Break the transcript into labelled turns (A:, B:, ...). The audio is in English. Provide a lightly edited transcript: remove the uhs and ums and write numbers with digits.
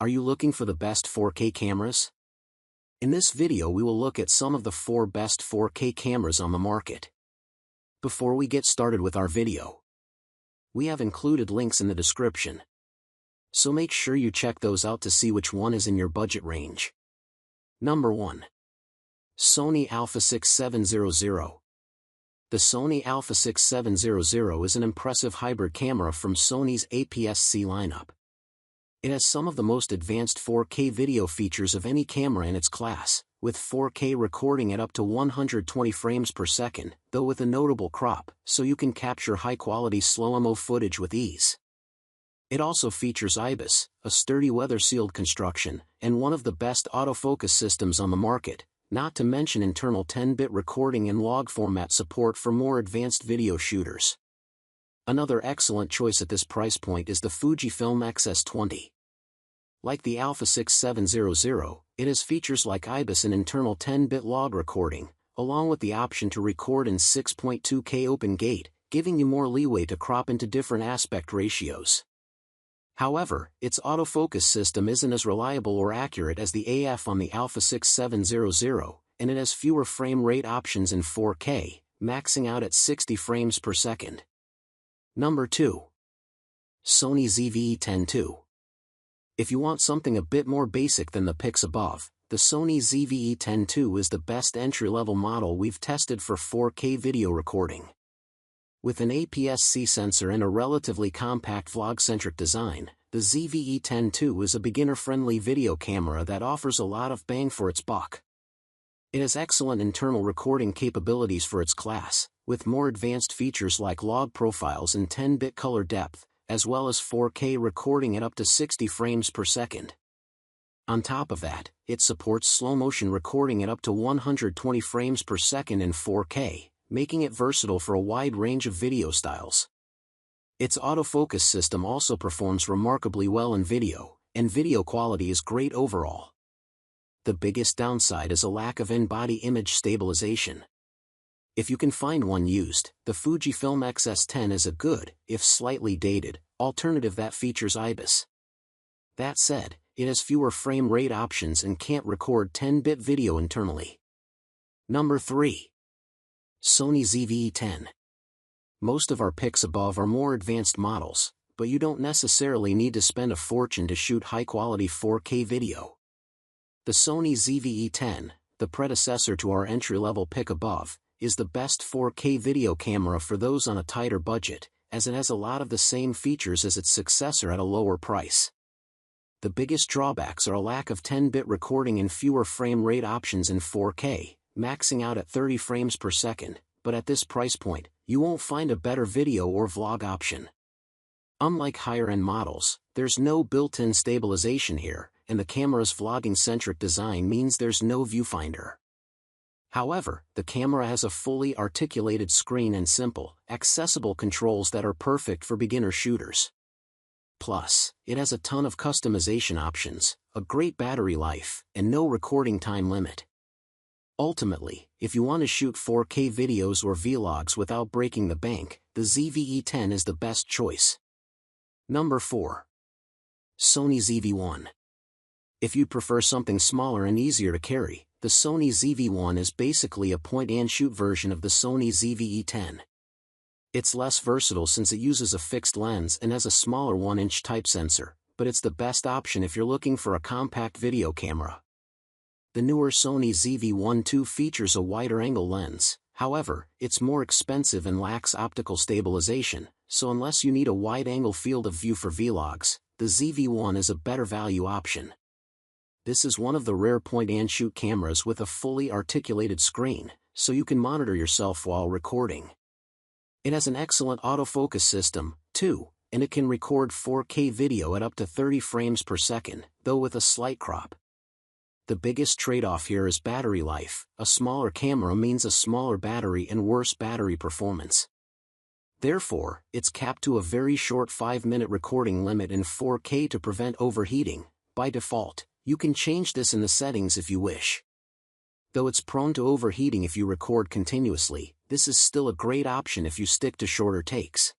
A: Are you looking for the best 4K cameras? In this video we will look at some of the 4 best 4K cameras on the market. Before we get started with our video, we have included links in the description, so make sure you check those out to see which one is in your budget range. Number 1. Sony ZV-E10 II. The Sony ZV-E10 II is an impressive hybrid camera from Sony's APS-C lineup. It has some of the most advanced 4K video features of any camera in its class, with 4K recording at up to 120 frames per second, though with a notable crop, so you can capture high-quality slow-mo footage with ease. It also features IBIS, a sturdy weather-sealed construction, and one of the best autofocus systems on the market, not to mention internal 10-bit recording and log format support for more advanced video shooters. Another excellent choice at this price point is the Fujifilm X-S20. Like the ZV-E10 II, it has features like IBIS and internal 10-bit log recording, along with the option to record in 6.2K open gate, giving you more leeway to crop into different aspect ratios. However, its autofocus system isn't as reliable or accurate as the AF on the ZV-E10 II, and it has fewer frame rate options in 4K, maxing out at 60 frames per second. Number 2. Sony ZV-E10 II. If you want something a bit more basic than the pics above, the Sony ZV-E10 II is the best entry-level model we've tested for 4K video recording. With an APS-C sensor and a relatively compact vlog-centric design, the ZV-E10 II is a beginner-friendly video camera that offers a lot of bang for its buck. It has excellent internal recording capabilities for its class, with more advanced features like log profiles and 10-bit color depth, as well as 4K recording at up to 60 frames per second. On top of that, it supports slow-motion recording at up to 120 frames per second in 4K, making it versatile for a wide range of video styles. Its autofocus system also performs remarkably well in video, and video quality is great overall. The biggest downside is a lack of in-body image stabilization. If you can find one used, the Fujifilm X-S10 is a good, if slightly dated, alternative that features IBIS. That said, it has fewer frame rate options and can't record 10-bit video internally. Number 3. Sony ZV-E10. Most of our picks above are more advanced models, but you don't necessarily need to spend a fortune to shoot high-quality 4K video. The Sony ZV-E10, the predecessor to our entry-level pick above, is the best 4K video camera for those on a tighter budget, as it has a lot of the same features as its successor at a lower price. The biggest drawbacks are a lack of 10-bit recording and fewer frame rate options in 4K, maxing out at 30 frames per second, but at this price point, you won't find a better video or vlog option. Unlike higher-end models, there's no built-in stabilization here, and the camera's vlogging-centric design means there's no viewfinder. However, the camera has a fully articulated screen and simple, accessible controls that are perfect for beginner shooters. Plus, it has a ton of customization options, a great battery life, and no recording time limit. Ultimately, if you want to shoot 4K videos or vlogs without breaking the bank, the ZV-E10 is the best choice. Number 4. Sony ZV-1. If you prefer something smaller and easier to carry, the Sony ZV-1 is basically a point-and-shoot version of the Sony ZV-E10. It's less versatile since it uses a fixed lens and has a smaller 1-inch type sensor, but it's the best option if you're looking for a compact video camera. The newer Sony ZV-1 II features a wider-angle lens, however, it's more expensive and lacks optical stabilization, so unless you need a wide-angle field of view for vlogs, the ZV-1 is a better value option. This is one of the rare point-and-shoot cameras with a fully articulated screen, so you can monitor yourself while recording. It has an excellent autofocus system, too, and it can record 4K video at up to 30 frames per second, though with a slight crop. The biggest trade-off here is battery life. A smaller camera means a smaller battery and worse battery performance. Therefore, it's capped to a very short 5-minute recording limit in 4K to prevent overheating. By default, you can change this in the settings if you wish. Though it's prone to overheating if you record continuously, this is still a great option if you stick to shorter takes.